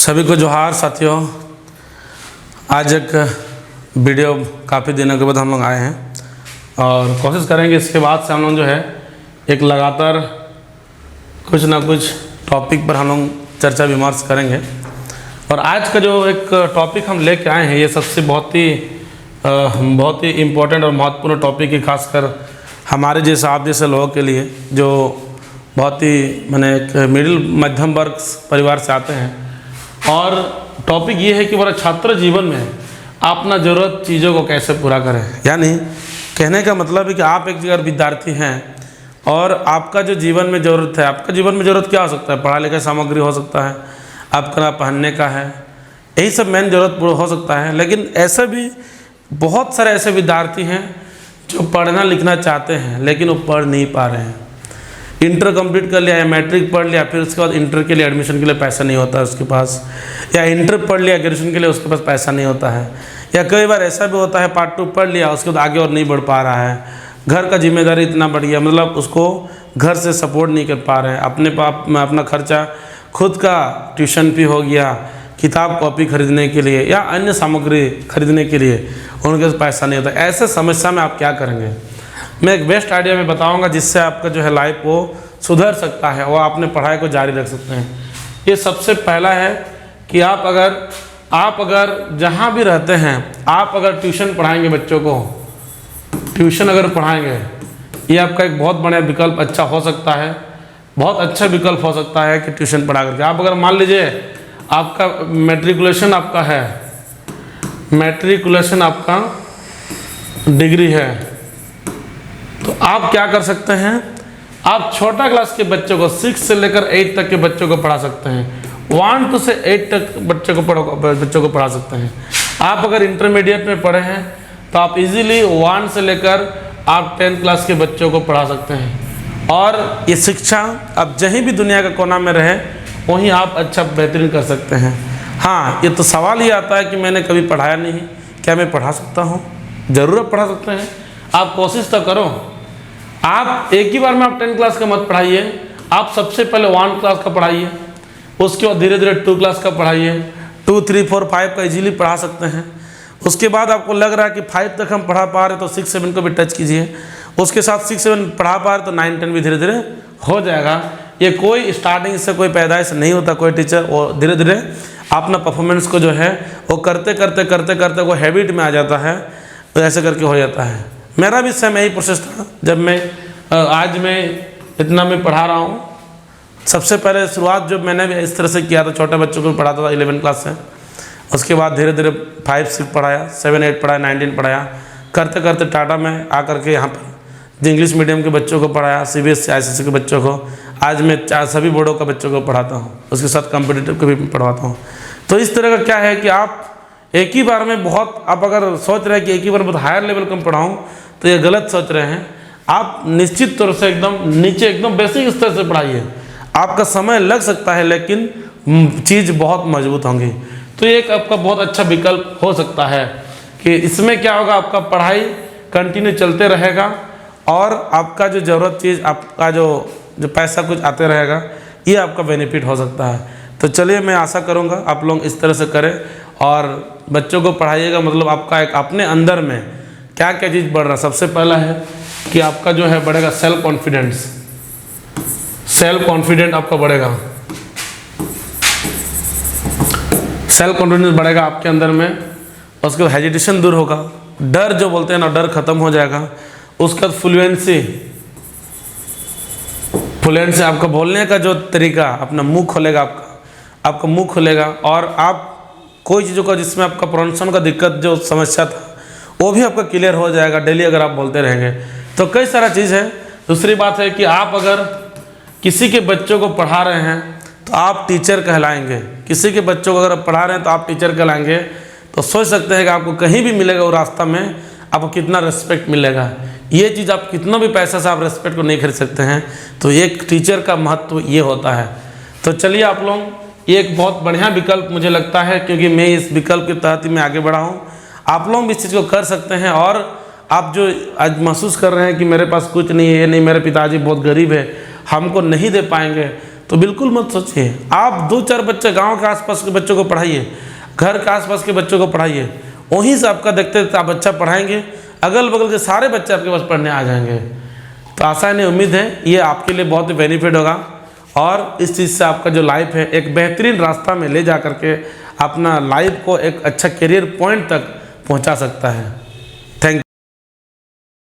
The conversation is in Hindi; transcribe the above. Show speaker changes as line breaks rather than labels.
सभी को जोहार साथियों। आज एक वीडियो काफ़ी दिनों के बाद हम लोग आए हैं और कोशिश करेंगे इसके बाद से हम लोग जो है एक लगातार कुछ ना कुछ टॉपिक पर हम लोग चर्चा विमर्श करेंगे। और आज का जो एक टॉपिक हम लेके आए हैं ये सबसे बहुत ही इम्पोर्टेंट और महत्वपूर्ण टॉपिक है, खासकर हमारे जैसे आप जैसे लोगों के लिए जो बहुत ही माने एक मिडिल मध्यम वर्ग परिवार से आते हैं। और टॉपिक ये है कि हमारा छात्र जीवन में अपना ज़रूरत चीज़ों को कैसे पूरा करें। यानी कहने का मतलब है कि आप एक जगह विद्यार्थी हैं और आपका जो जीवन में ज़रूरत है, आपका जीवन में ज़रूरत क्या हो सकता है? पढ़ाई लिखाई सामग्री हो सकता है, आपका पहनने का है, यही सब मेन ज़रूरत पूरा हो सकता है। लेकिन ऐसे भी बहुत सारे ऐसे विद्यार्थी हैं जो पढ़ना लिखना चाहते हैं लेकिन वो पढ़ नहीं पा रहे हैं। इंटर कंप्लीट कर लिया या मैट्रिक पढ़ लिया, फिर उसके बाद इंटर के लिए एडमिशन के लिए पैसा नहीं होता है उसके पास, या इंटर पढ़ लिया ग्रेजुएशन के लिए उसके पास पैसा नहीं होता है, या कई बार ऐसा भी होता है पार्ट 2 पढ़ लिया उसके बाद आगे और नहीं बढ़ पा रहा है, घर का जिम्मेदारी इतना बढ़ गया, मतलब उसको घर से सपोर्ट नहीं कर पा रहे हैं, अपने पाप में अपना खर्चा खुद का ट्यूशन फी हो गया, किताब कॉपी खरीदने के लिए या अन्य सामग्री खरीदने के लिए उनके पास पैसा नहीं होता। ऐसे समस्या में आप क्या करेंगे? मैं एक बेस्ट आइडिया में बताऊंगा जिससे आपका जो है लाइफ वो सुधर सकता है और आपने पढ़ाई को जारी रख सकते हैं। ये सबसे पहला है कि आप अगर जहाँ भी रहते हैं आप अगर ट्यूशन पढ़ाएंगे, बच्चों को ट्यूशन अगर पढ़ाएंगे, ये आपका एक बहुत बड़ा विकल्प अच्छा हो सकता है, बहुत अच्छा विकल्प हो सकता है कि ट्यूशन पढ़ा करके आप अगर मान लीजिए आपका मैट्रिकुलेशन आपका डिग्री है तो आप क्या कर सकते हैं? आप छोटा क्लास के बच्चों को 6 से लेकर 8 तक के बच्चों को पढ़ा सकते हैं। 1 से 8 तक बच्चों को पढ़ा सकते हैं। आप अगर इंटरमीडिएट में पढ़े हैं तो आप इजीली 1 से लेकर आप 10th क्लास के बच्चों को पढ़ा सकते हैं। और ये शिक्षा अब जहीं भी दुनिया के कोना में रहे वहीं आप अच्छा बेहतरीन कर सकते हैं। हाँ, ये तो सवाल ही आता है कि मैंने कभी पढ़ाया नहीं, क्या मैं पढ़ा सकता हूँ? ज़रूर पढ़ा सकते हैं। आप कोशिश तो करो। आप एक ही बार में आप 10th क्लास का मत पढ़ाइए, आप सबसे पहले 1 क्लास का पढ़ाइए, उसके बाद धीरे धीरे 2 क्लास का पढ़ाइए, 2, 3, 4, 5 का इजीली पढ़ा सकते हैं। उसके बाद आपको लग रहा है कि 5 तक हम पढ़ा पा रहे तो 6, 7 को भी टच कीजिए, उसके साथ 6, 7 पढ़ा पा रहे तो 9, 10 भी धीरे धीरे हो जाएगा। ये कोई स्टार्टिंग से कोई पैदाइश नहीं होता, कोई टीचर और धीरे धीरे अपना परफॉर्मेंस को जो है वो करते करते वो हैबिट में आ जाता है, तो ऐसे करके हो जाता है। मेरा भी सेम यही प्रोसेस था। जब आज मैं इतना मैं पढ़ा रहा हूँ, सबसे पहले शुरुआत जो मैंने भी इस तरह से किया था, छोटे बच्चों को पढ़ाता था 11 क्लास से, उसके बाद धीरे धीरे 5, 6 पढ़ाया, 7, 8 पढ़ाया, 9, 10 पढ़ाया, करते करते टाटा में आकर के यहाँ पर इंग्लिश मीडियम के बच्चों को पढ़ाया, CBSE ICSE के बच्चों को, आज मैं सभी बोर्डों का बच्चों को पढ़ाता हूँ, उसके साथ कॉम्पिटिटिव को भी पढ़ाता हूँ। तो इस तरह का क्या है कि आप एक ही बार में बहुत, आप अगर सोच रहे हैं कि एक ही बार बहुत हायर लेवल का पढ़ाऊँ तो ये गलत सोच रहे हैं। आप निश्चित तौर से एकदम नीचे एकदम बेसिक स्तर से पढ़ाइए। आपका समय लग सकता है लेकिन चीज़ बहुत मजबूत होंगी। तो ये एक आपका बहुत अच्छा विकल्प हो सकता है कि इसमें क्या होगा, आपका पढ़ाई कंटिन्यू चलते रहेगा और आपका जो ज़रूरत चीज़, आपका जो पैसा कुछ आते रहेगा, ये आपका बेनिफिट हो सकता है। तो चलिए, मैं आशा करूँगा आप लोग इस तरह से करें और बच्चों को पढ़ाइएगा। मतलब आपका एक अपने अंदर में क्या क्या चीज़ बढ़ रहा है। सबसे पहला है कि आपका जो है बढ़ेगा सेल्फ कॉन्फिडेंट आपका बढ़ेगा, सेल्फ कॉन्फिडेंस बढ़ेगा आपके अंदर में। उसके बाद हेजिटेशन दूर होगा, डर जो बोलते हैं ना, डर खत्म हो जाएगा। उसके बाद फ्लुएंसी आपका बोलने का जो तरीका, अपना मुंह खोलेगा, आपका मुंह खुलेगा और आप कोई चीज़ों का जिसमें आपका प्रोनाउंसिएशन का दिक्कत जो समस्या था वो भी आपका क्लियर हो जाएगा डेली अगर आप बोलते रहेंगे तो। कई सारा चीज़ है। दूसरी बात है कि आप अगर किसी के बच्चों को पढ़ा रहे हैं तो आप टीचर कहलाएंगे। किसी के बच्चों को अगर आप पढ़ा रहे हैं तो आप टीचर कहलाएंगे। तो सोच सकते हैं कि आपको कहीं भी मिलेगा वो रास्ता में आपको कितना रिस्पेक्ट मिलेगा। ये चीज़ आप कितना भी पैसा से आप रिस्पेक्ट को नहीं खरीद सकते हैं। तो एक टीचर का महत्व ये होता है। तो चलिए, आप लोग ये एक बहुत बढ़िया विकल्प मुझे लगता है, क्योंकि मैं इस विकल्प के तहत ही मैं आगे बढ़ा हूँ। आप लोग भी इस चीज़ को कर सकते हैं। और आप जो आज महसूस कर रहे हैं कि मेरे पास कुछ नहीं है, ये नहीं, मेरे पिताजी बहुत गरीब है, हमको नहीं दे पाएंगे, तो बिल्कुल मत सोचिए। आप 2-4 बच्चे गांव के आसपास के बच्चों को पढ़ाइए, घर के आसपास के बच्चों को पढ़ाइए, वहीं से आपका देखते देखते आप बच्चा पढ़ाएंगे, अगल बगल के सारे बच्चे आपके पास पढ़ने आ जाएंगे। तो आशा नहीं, उम्मीद है ये आपके लिए बहुत ही बेनिफिट होगा और इस चीज़ से आपका जो लाइफ है एक बेहतरीन रास्ता में ले जा करके अपना लाइफ को एक अच्छा करियर पॉइंट तक पहुंचा सकता है।